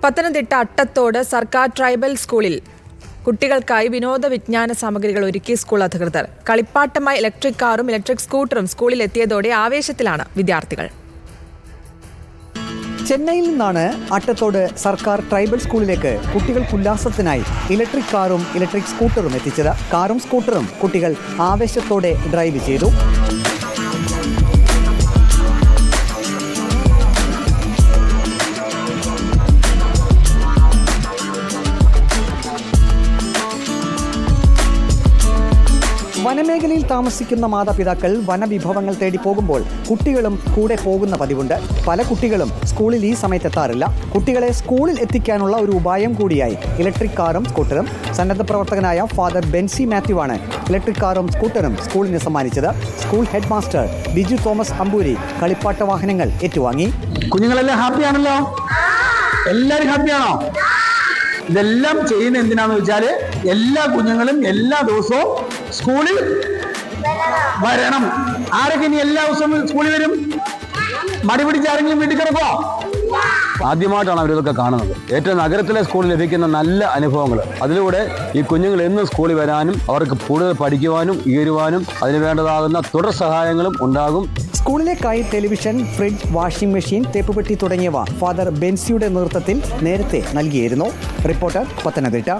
പത്തനംതിട്ട അട്ടത്തോട് സർക്കാർ ട്രൈബൽ സ്കൂളിൽ കുട്ടികൾക്കായി വിനോദ വിജ്ഞാന സാമഗ്രികൾ ഒരുക്കി സ്കൂൾ അധികൃതർ. കളിപ്പാട്ടമായി ഇലക്ട്രിക് കാറും ഇലക്ട്രിക് സ്കൂട്ടറും സ്കൂളിൽ എത്തിയതോടെ ആവേശത്തിലാണ് വിദ്യാർത്ഥികൾ. ചെന്നൈയിൽ നിന്നാണ് അട്ടത്തോട് സർക്കാർ ട്രൈബൽ സ്കൂളിലേക്ക് കുട്ടികൾക്കുല്ലാസത്തിനായി ഇലക്ട്രിക് കാറും ഇലക്ട്രിക് സ്കൂട്ടറും എത്തിച്ചത്. കാറും സ്കൂട്ടറും കുട്ടികൾ ആവേശത്തോടെ ഡ്രൈവ് ചെയ്തു. വനമേഖലയിൽ താമസിക്കുന്ന മാതാപിതാക്കൾ വനവിഭവങ്ങൾ തേടി പോകുമ്പോൾ കുട്ടികളും കൂടെ പോകുന്ന പതിവുണ്ട്. പല കുട്ടികളും സ്കൂളിൽ ഈ സമയത്തെത്താറില്ല. കുട്ടികളെ സ്കൂളിൽ എത്തിക്കാനുള്ള ഒരു ഉപായം കൂടിയായി ഇലക്ട്രിക് കാറും സ്കൂട്ടറും. സന്നദ്ധ പ്രവർത്തകനായ ഫാദർ ബെൻസി മാത്യുവാണ് ഇലക്ട്രിക് കാറും സ്കൂട്ടറും സ്കൂളിന് സമ്മാനിച്ചത്. School head master Biju Thomas Amboori കളിപ്പാട്ട വാഹനങ്ങൾ ഏറ്റുവാങ്ങി. കുഞ്ഞുങ്ങളെല്ലാം ഹാപ്പിയാണല്ലോ? എല്ലാവരും ഹാപ്പിയാണോ? ഇതെല്ലാം ചെയ്യുന്ന എന്തിനാന്ന് വെച്ചാൽ എല്ലാ കുഞ്ഞുങ്ങളും എല്ലാ ദിവസവും സ്കൂളിൽ വരണം. ആരൊക്കെ ഇനി എല്ലാ ദിവസവും സ്കൂളിൽ വരും? മടി പിടിച്ച് ആരെങ്കിലും വീട്ടിൽ കിടക്കോ? ആദ്യമായിട്ടാണ് അവരിതൊക്കെ കാണുന്നത്. ഏറ്റവും നഗരത്തിലെ സ്കൂളിൽ ലഭിക്കുന്ന നല്ല അനുഭവങ്ങൾ, അതിലൂടെ ഈ കുഞ്ഞുങ്ങൾ എന്നും സ്കൂളിൽ വരാനും അവർക്ക് കൂടുതൽ പഠിക്കുവാനും ഉയരുവാനും അതിന് വേണ്ടതാകുന്ന തുടർ സഹായങ്ങളും ഉണ്ടാകും. സ്കൂളിലേക്കായി ടെലിവിഷൻ, ഫ്രിഡ്ജ്, വാഷിംഗ് മെഷീൻ, തേപ്പുപെട്ടി തുടങ്ങിയവ ഫാദർ ബെൻസിയുടെ നേതൃത്വത്തിൽ നേരത്തെ നൽകിയിരുന്നു. റിപ്പോർട്ടർ പത്തനംതിട്ട.